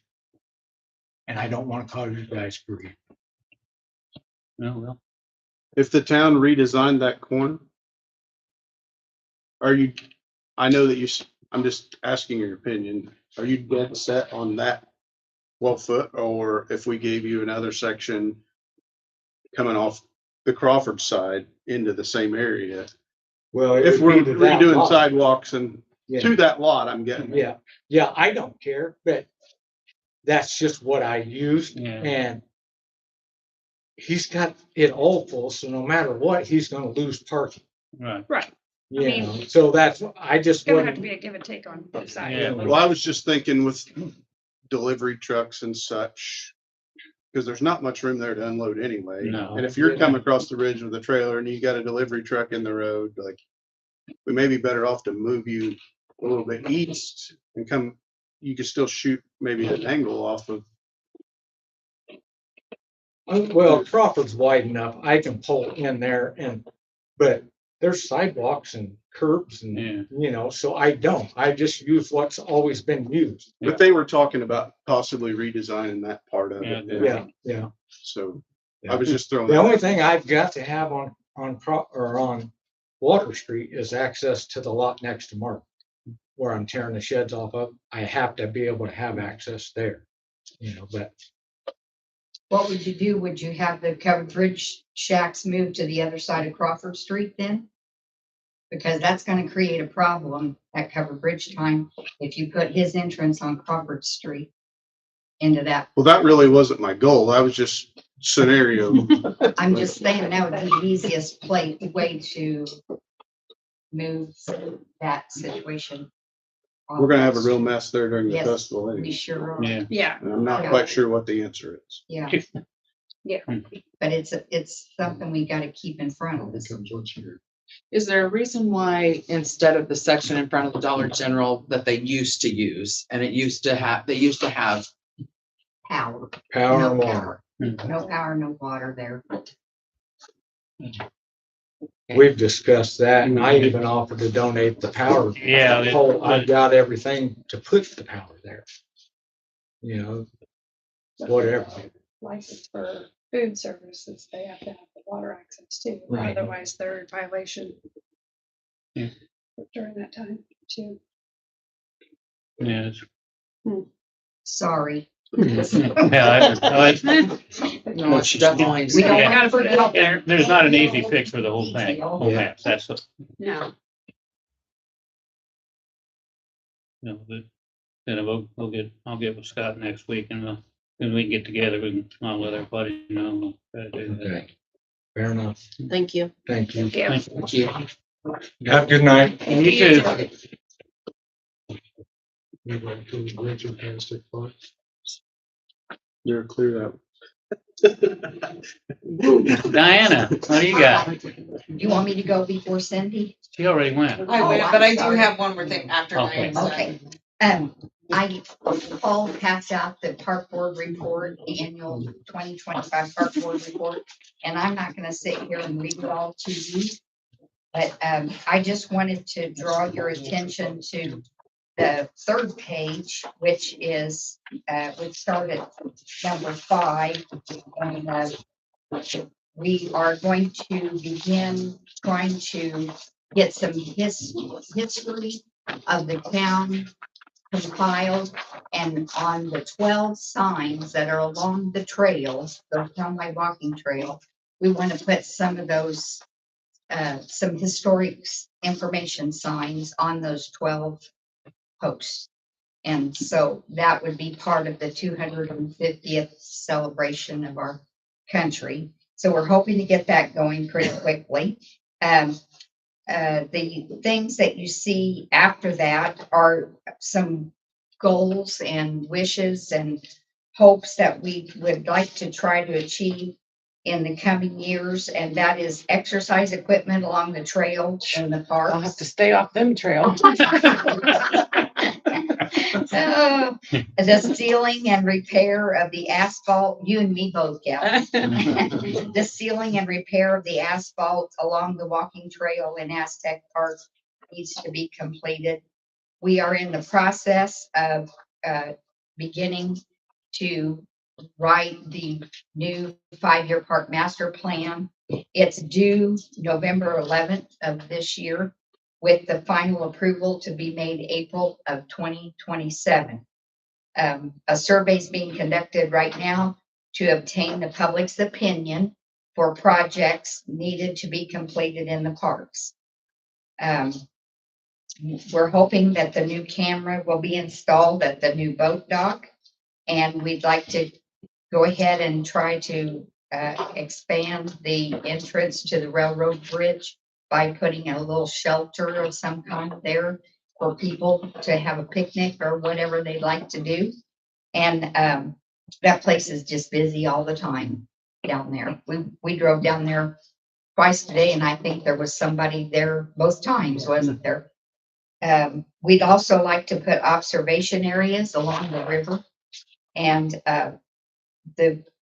And I don't want to cause you guys grief. No, well, If the town redesigned that corner, are you, I know that I'm just asking your opinion. Are you dead set on that 12 foot? Or if we gave you another section coming off the Crawford side into the same area? Well, If we're redoing sidewalks and Yeah. to that lot, I'm getting. Yeah, I don't care, but that's just what I used yeah. and he's got it all full, so no matter what, he's gonna lose parking. Right. Right, You mean- know, so that's, I just it's gonna have to wouldn't, be a give and take on both sides. Yeah. Well, I was just thinking with delivery trucks and such, because there's not much room there to unload anyway. No. And if you're coming across the ridge with a trailer and you got a delivery truck in the road, like, we may be better off to move you a little bit east and come, you could still shoot maybe an angle off of. well, Crawford's wide enough, I can pull in there but there's sidewalks and curbs and, Yeah. you know, so I just use what's always been used. But they were talking about possibly redesigning that part of it. Yeah. Yeah. So I was just throwing. The that only out. thing I've got to have on Water Street is access to the lot next to Mark, where I'm tearing the sheds off of. I have to be able to have access there, you know, but What would you do? Would you have the covered bridge shacks moved to the other side of Crawford Street then? Because that's gonna create a problem at covered bridge time if you put his entrance on Crawford Street into that. Well, that really wasn't my goal. That was just scenario. I'm just saying that would be the easiest way to move that situation. We're gonna have a real mess there during the Yes, festival. We anyway. sure are. Yeah. Yeah, And I'm not Yeah. quite sure what the answer is. Yeah. Yeah. But it's something we gotta keep in front of us. Is there a reason why instead of the section in front of the Dollar General that they used to use, and they used to have Power. power No and water. power. No power, no water there. We've discussed that and I even offered to donate the power. Yeah, pole. I've got everything to put the power there. You know, whatever. license for food services, they have to have the water access too. Right. Otherwise, they're in violation. Yeah. During that time too. Yes. Sorry. Yeah, No, it's definitely. We don't Yeah. want to put it out there. There's not an easy fix for the whole thing, whole mess, that's, No. you know, then I'll get with Scott next week and then we can get together, I'll let everybody know. Okay. Fair enough. Thank you. Thank you. Yeah. Thank you. Have a good night. You too. You're clear out. Diana, what do you got? You want me to go before Cindy? She already went. I went, but I do have one more thing after Okay. mine. Okay. I all passed out the park board report, the annual 2025 park board report, and I'm not gonna sit here and read it all to you. But I just wanted to draw your attention to the third page, which is, we start at number 5. And we are going to begin trying to get some history of the town compiled, and on the 12 signs that are along the trails, the townwide walking trail, we want to put some of those, some historic information signs on those 12 posts. And so that would be part of the 250th celebration of our country. So we're hoping to get that going pretty quickly. The things that you see after that are some goals and wishes and hopes that we would like to try to achieve in the coming years, and that is exercise equipment along the trail in the park. I'll have to stay off them trails. The sealing and repair of the asphalt, you and me both, Gal. The sealing and repair of the asphalt along the walking trail in Aztec Park needs to be completed. We are in the process of beginning to write the new 5-year park master plan. It's due November 11th of this year, with the final approval to be made April of 2027. A survey is being conducted right now to obtain the public's opinion for projects needed to be completed in the parks. We're hoping that the new camera will be installed at the new boat dock, and we'd like to go ahead and try to expand the entrance to the railroad bridge by putting a little shelter of some kind there for people to have a picnic or whatever they'd like to do. And that place is just busy all the time down there. We drove down there twice today, and I think there was somebody there both times, wasn't there? We'd also like to put observation areas along the river. And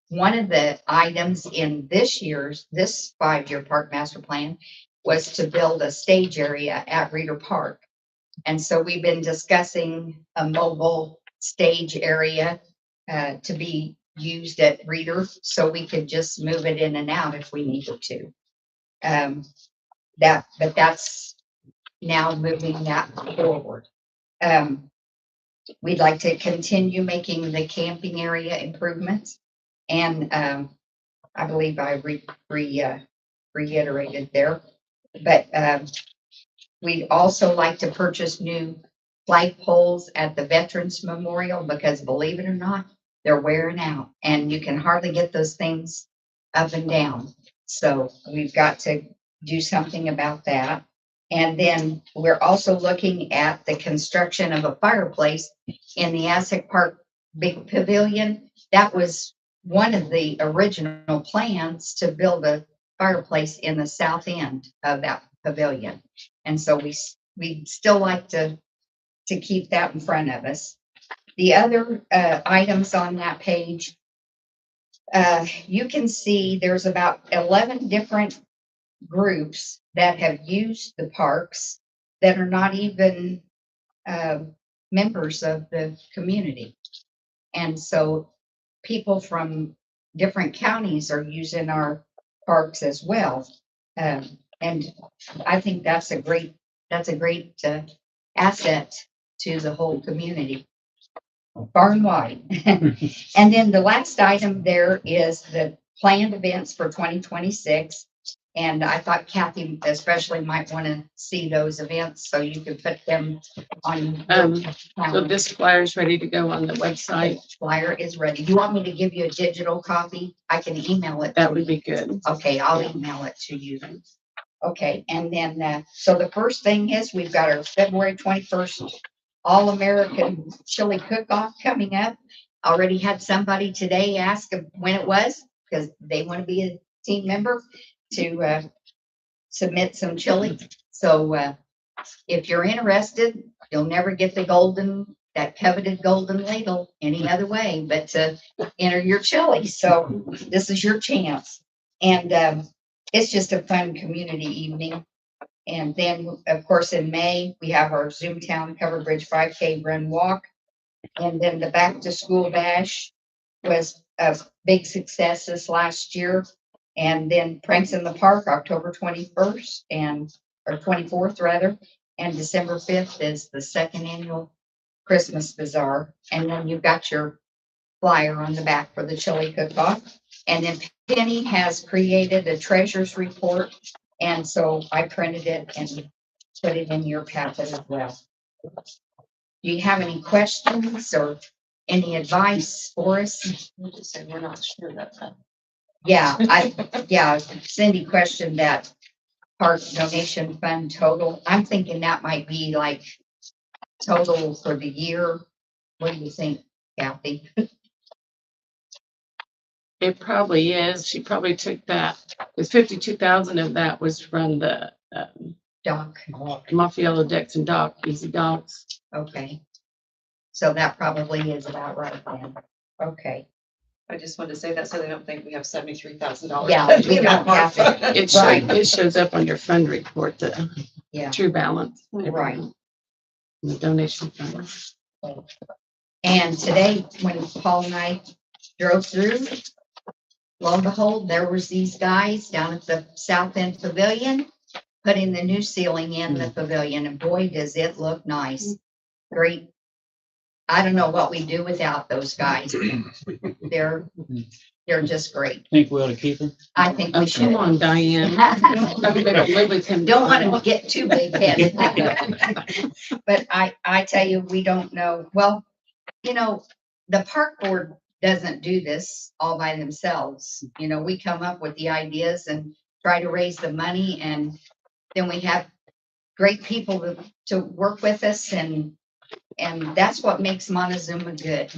one of the items in this 5-year park master plan was to build a stage area at Reeder Park. And so we've been discussing a mobile stage area to be used at Reeder, so we could just move it in and out if we needed to. But that's now moving that forward. We'd like to continue making the camping area improvements. And I believe I reiterated there. But we'd also like to purchase new flag poles at the Veterans Memorial, because believe it or not, they're wearing out and you can hardly get those things up and down. So we've got to do something about that. And then we're also looking at the construction of a fireplace in the Aztec Park Big Pavilion. That was one of the original plans, to build a fireplace in the south end of that pavilion. And so we'd still like to keep that in front of us. The other items on that page, you can see there's about 11 different groups that have used the parks that are not even members of the community. And so people from different counties are using our parks as well. And I think that's a great asset to the whole community. Barn wide. And then the last item there is the planned events for 2026. And I thought Kathy especially might want to see those events, so you could put them on. So this flyer is ready to go on the website. Flyer is ready. You want me to give you a digital copy? I can email it. That would be good. Okay, I'll email it to you. Okay, and then, so the first thing is we've got our February 21st All-American Chili Cook-Off coming up. Already had somebody today ask when it was, because they want to be a team member to submit some chili. So if you're interested, you'll never get that coveted golden ladle any other way but to enter your chili. So this is your chance. And it's just a fun community evening. And then, of course, in May, we have our Zoomtown Covered Bridge 5K Run Walk. And then the Back to School Bash was a big success this last year. And then Pranks in the Park, October 21st or 24th rather. And December 5th is the second annual Christmas Bazaar. And then you've got your flyer on the back for the chili cook-off. And then Penny has created a treasures report. And so I printed it and put it in your packet as well. Do you have any questions or any advice for us? We're not sure that's that. Yeah, Cindy questioned that park donation fund total. I'm thinking that might be like total for the year. What do you think, Kathy? It probably is. She probably took that. Because 52,000 of that was from the Dock. Maffiello Decks and Dock, Easy Docks. Okay. So that probably is about right then. Okay. I just wanted to say that so they don't think we have $73,000. Yeah, we don't have it. It shows up on your fund report, the true balance. Right. The donation fund. And today, when Paul and I drove through, lo and behold, there was these guys down at the South End Pavilion, putting the new ceiling in the pavilion, and boy, does it look nice. Great. I don't know what we do without those guys. They're just great. Think we ought to keep them? I think we should. Come on, Diane. Live with him. Don't want to get too big headed. But I tell you, we don't know. Well, you know, the park board doesn't do this all by themselves. You know, we come up with the ideas and try to raise the money, and then we have great people to work with us, and that's what makes Montezuma good,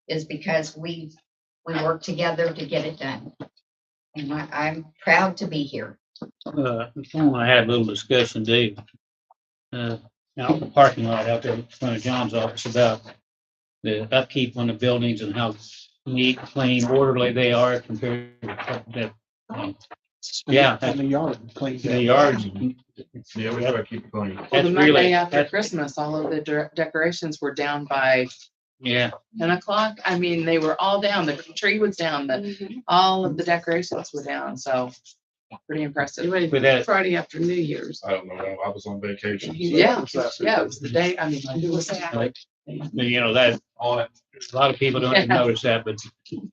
is because we work together to get it done. And I'm proud to be here. I had a little discussion, Dave, out in the parking lot out there in front of John's office about the upkeep on the buildings and how neat, clean, orderly they are compared to that. Yeah. And the yard cleaned. The yards. Yeah, we gotta keep it going. Well, That's the Monday really- after that's- Christmas, all of the decorations were down by Yeah, 10 o'clock. I mean, they were all down. The tree was down, all of the decorations were down. So pretty impressive. Ready With that- Friday after New Year's. I don't know, I was on vacation. so- Yeah, it was the day. I mean, it was like, you know, that, a lot of people don't even notice that, but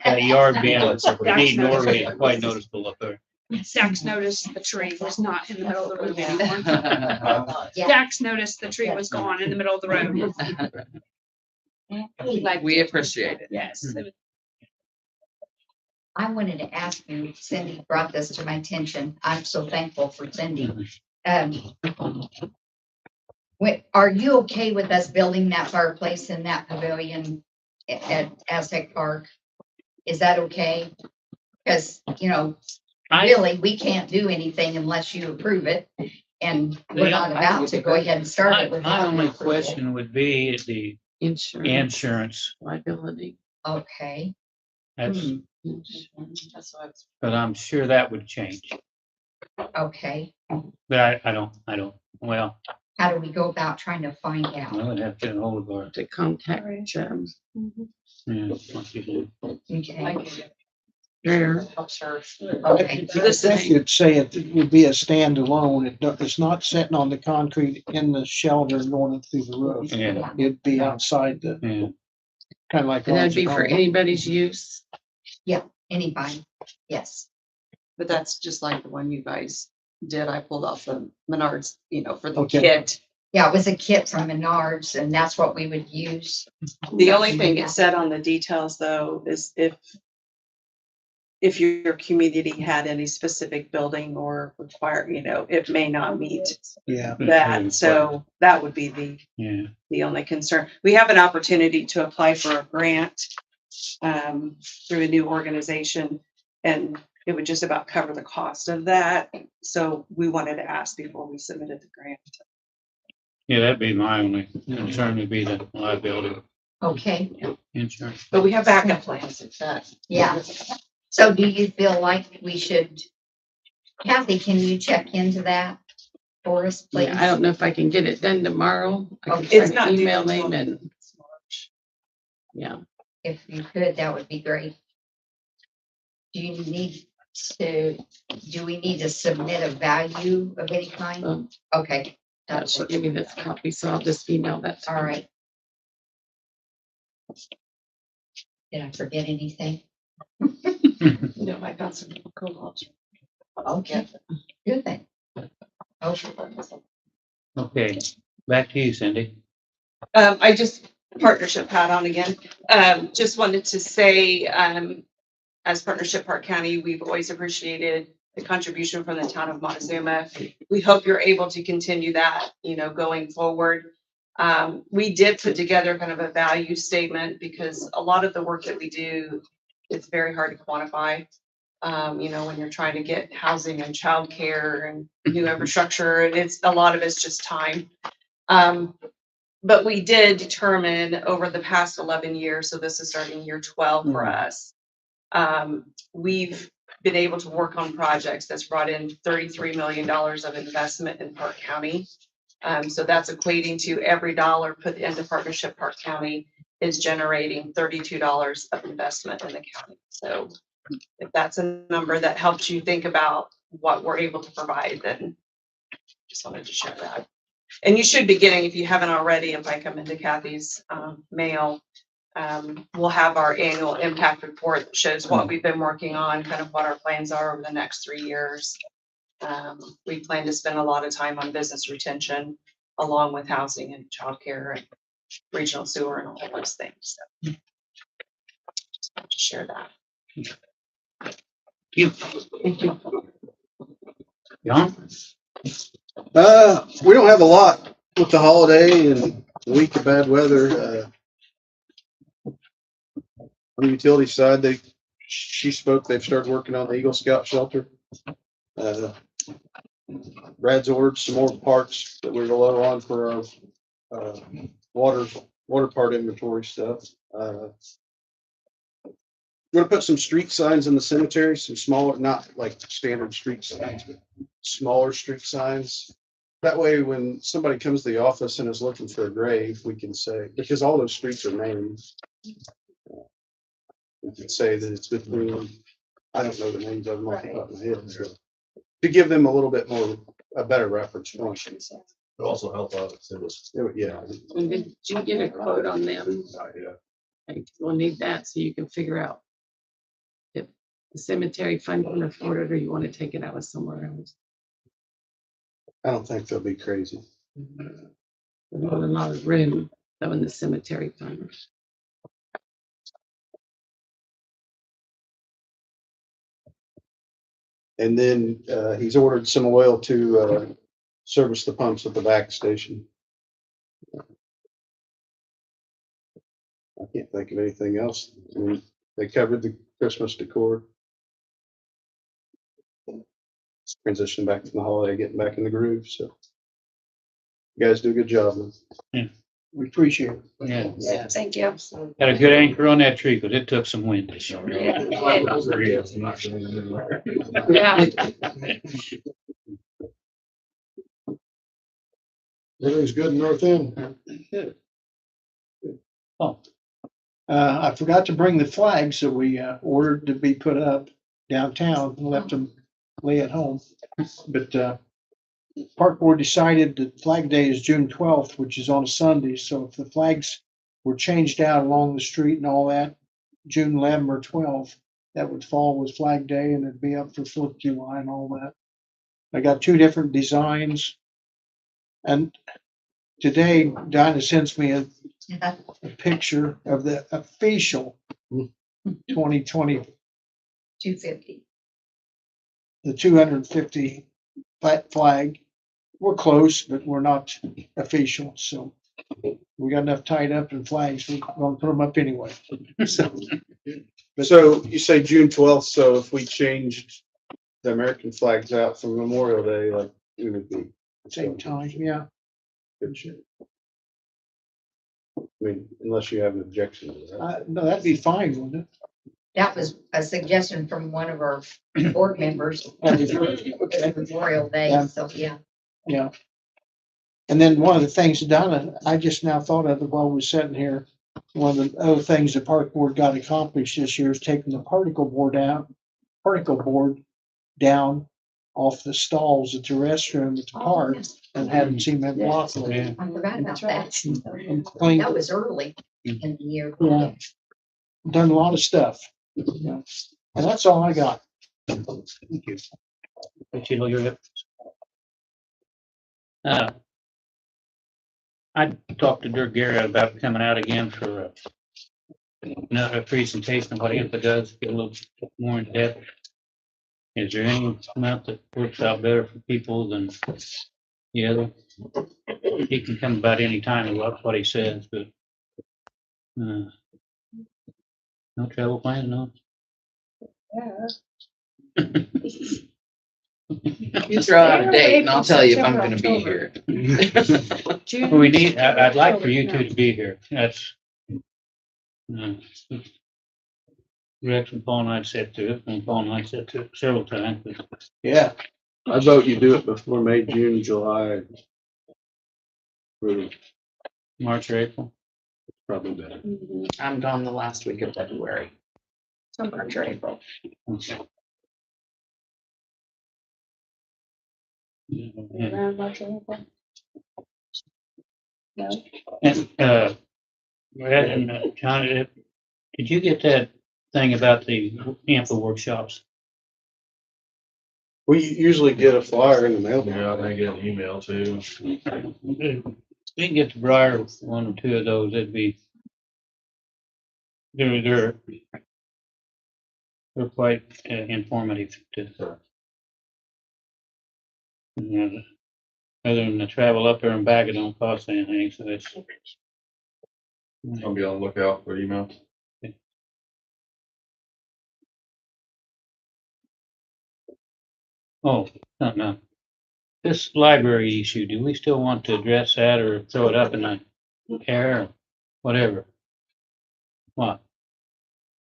that yard being neat and orderly is quite noticeable up there. Dax noticed the tree was not in the middle of the road anymore. Yeah. Dax noticed the tree was gone in the middle of the road. We appreciate it. Yes. I wanted to ask you, Cindy brought this to my attention. I'm so thankful for Cindy. Are you okay with us building that fireplace in that pavilion at Aztec Park? Is that okay? Because, you know, really, we can't do anything unless you approve it. And we're not about to go ahead and start it My without. only your approval. question would be the insurance, Liability. Okay. that's, That's what I was- but I'm sure that would change. Okay. But I don't, well, How do we go about trying to find out? I would have to get a hold of our, To contact yeah, once you do. Okay. There. Helps her. Okay. I think you'd say it would be a standalone. It's not sitting on the concrete in the shelter going through the roof. Yeah, It'd be outside the, yeah. kind of like. And that'd be Ron's for home. anybody's use. Anybody, yes. But that's just like the one you guys did. I pulled off the Menards, for the Okay. kit. Yeah, it was a kit from Menards and that's what we would use. The only thing it said on the details though is if your community had any specific building or require, it may not meet Yeah. that. So that would be Yeah. the only concern. We have an opportunity to apply for a grant through a new organization, and it would just about cover the cost of that. So we wanted to ask before we submitted the grant. Yeah, that'd be my only concern would be the liability Okay, insurance. But we have backup plans if that. yeah. So do you feel like we should, Kathy, can you check into that for us, please? Yeah, I don't know if I can get it done tomorrow. I can It's try to not due email until him and, yeah. If you could, that would be great. Do we need to submit a value of any kind? Okay, That should give me this copy, so I'll just email that. all right. Did I forget anything? No, I got some cool. Okay, good thing. Okay. Okay, back to you, Cindy. I just partnership hat on again. Just wanted to say, as Partnership Park County, we've always appreciated the contribution from the town of Montezuma. We hope you're able to continue that, going forward. We did put together kind of a value statement because a lot of the work that we do, it's very hard to quantify. When you're trying to get housing and childcare and new infrastructure, and a lot of it's just time. But we did determine over the past 11 years, so this is starting year 12 for us. We've been able to work on projects that's brought in $33 million of investment in Park County. So that's equating to every dollar put into Partnership Park County is generating $32 of investment in the county. So if that's a number that helps you think about what we're able to provide, then just wanted to share that. And you should be getting, if you haven't already, if I come into Kathy's mail, we'll have our annual impact report that shows what we've been working on, kind of what our plans are over the next 3 years. We plan to spend a lot of time on business retention, along with housing and childcare and regional sewer and all those things. So just wanted to share that. Thank you. John? We don't have a lot with the holiday and the week of bad weather. On the utility side, they've started working on the Eagle Scout shelter. Brad's ordered some more parts that we're low on for our water part inventory stuff. We're gonna put some street signs in the cemetery, some smaller, not like standard street signs, but smaller street signs. That way, when somebody comes to the office and is looking for a grave, we can say, because all those streets are named. We can say that it's between, I don't know the names of them off the top of my head. So, to give them a better reference point. It also help out. Yeah. And did you get a quote on them? Yeah. Okay, we'll need that so you can figure out if the cemetery fund can afford it or you want to take it out of somewhere else. I don't think they'll be crazy. There's not a lot of room though in the cemetery fund. And then he's ordered some oil to service the pumps at the back station. I can't think of anything else. I mean, they covered the Christmas decor. Transition back to the holiday, getting back in the groove. So you guys do a good job, man. Yeah. We appreciate it. Yeah. Yeah, thank you. Got a good anchor on that tree, because it took some wind this year. Yeah. Everything's good in North End. Oh, I forgot to bring the flags that we ordered to be put up downtown and left them lay at home. But Park Board decided that Flag Day is June 12th, which is on a Sunday. So if the flags were changed out along the street and all that, June 11 or 12, that would fall with Flag Day and it'd be up for 4th of July and all that. I got 2 different designs. And today Dinah sends me a picture of the official 2020, 250. the 250 flag. We're close, but we're not official. So we got enough tied up in flags. We're going to put them up anyway. So, So you say June 12th, so if we changed the American flags out for Memorial Day, like it would be. same time, yeah. Good shit. I mean, unless you have an objection to that. No, that'd be fine, wouldn't it? That was a suggestion from one of our board members. Memorial Day, Yeah. so yeah. Yeah. And then one of the things, Donna, I just now thought of it while we're sitting here. One of the other things the park board got accomplished this year is taking the particle board down off the stalls at the restroom at the park and having cement blocks. I forgot about that. And cleaned, That was early in the year. yeah, done a lot of stuff. Yeah. And that's all I got. Thank you. But you know, you're, I talked to Dirk Garrett about coming out again for another presentation of what INPA does, get a little more in depth. Is there any amount that works out better for people than the other? He can come about any time and watch what he says, but no travel plans, no? You throw out a date and I'll tell you if I'm gonna be here. We need, I'd like for you two to be here. That's Rex and Paul and I said to it, and Paul and I said to it several times, but Yeah. I vote you do it before May, June, July. Really, March or April. probably better. I'm gone the last week of February. So March or April. Yeah. Around March or April. No. And, Brad and John, did you get that thing about the INPA workshops? We usually get a flyer in the mail. Yeah, I get an email too. We can get to Briar one or two of those, it'd be. They're quite informative to. Yeah, other than the travel up there and back, it don't cost anything, so it's. I'll be on the lookout for email. Oh, no. This library issue, do we still want to address that or throw it up in the air or whatever? What?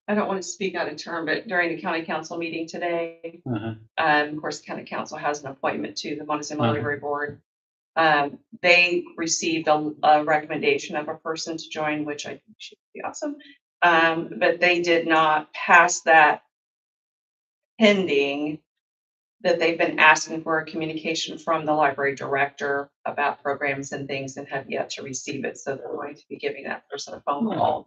I don't want to speak out of turn, but during the county council meeting today, Uh-huh. of course, the county council has an appointment to the Montezuma Uh-huh. Library Board. They received a recommendation of a person to join, which I think should be awesome. But they did not pass that pending that they've been asking for a communication from the library director about programs and things and have yet to receive it. So they're going to be giving that person a phone call.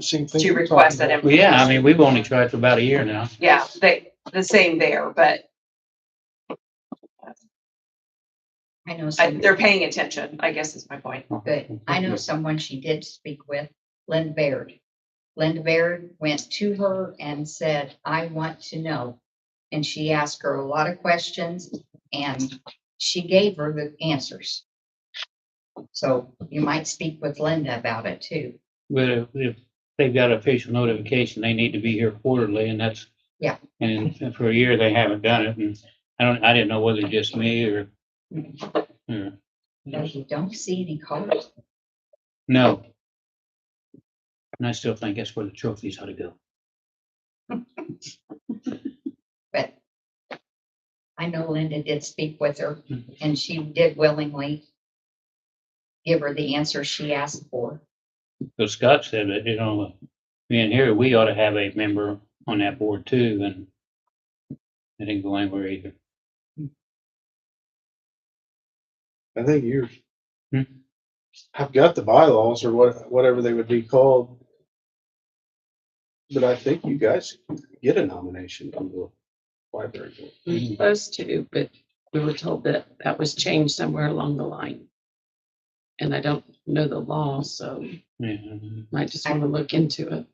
Same thing. To request that Well, information. yeah, I mean, we've only tried for about a year now. Yeah, the same there, but I know. Some, they're paying attention, I guess is my point. good. I know someone she did speak with, Linda Baird. Linda Baird went to her and said, I want to know. And she asked her a lot of questions and she gave her the answers. So you might speak with Linda about it too. But if they've got official notification, they need to be here quarterly and that's. Yeah. And for a year, they haven't done it and I didn't know whether it's just me or. No, you don't see any calls. No. And I still think that's where the trophies ought to go. But I know Linda did speak with her and she did willingly give her the answer she asked for. because Scott said that, being here, we ought to have a member on that board too, and it didn't go anywhere either. I think you're. Hmm? I've got the bylaws or whatever they would be called. But I think you guys get a nomination from the library board. We're supposed to, but we were told that that was changed somewhere along the line. And I don't know the law, so Yeah. might just want to look into it.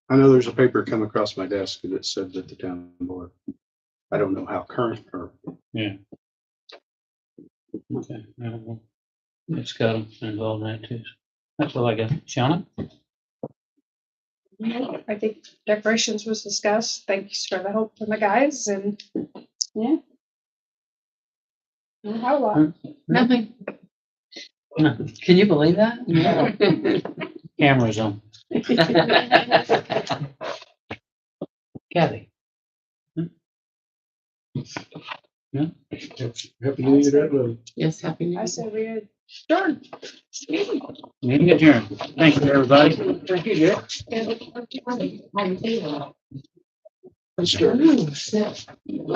I know there's a paper come across my desk that said that the town board. I don't know how current or. Yeah. Okay. It's got them involved in that too. That's all I got. Shauna? I think decorations was discussed. Thanks for the help from the guys and, yeah. How a lot. Nothing. Can you believe that? Cameras on. Kathy? Yeah. Happy New Year, to everybody. Yes, happy New I Year. said we had done. Meeting adjourned. Thank you, everybody. Thank you, Jeff.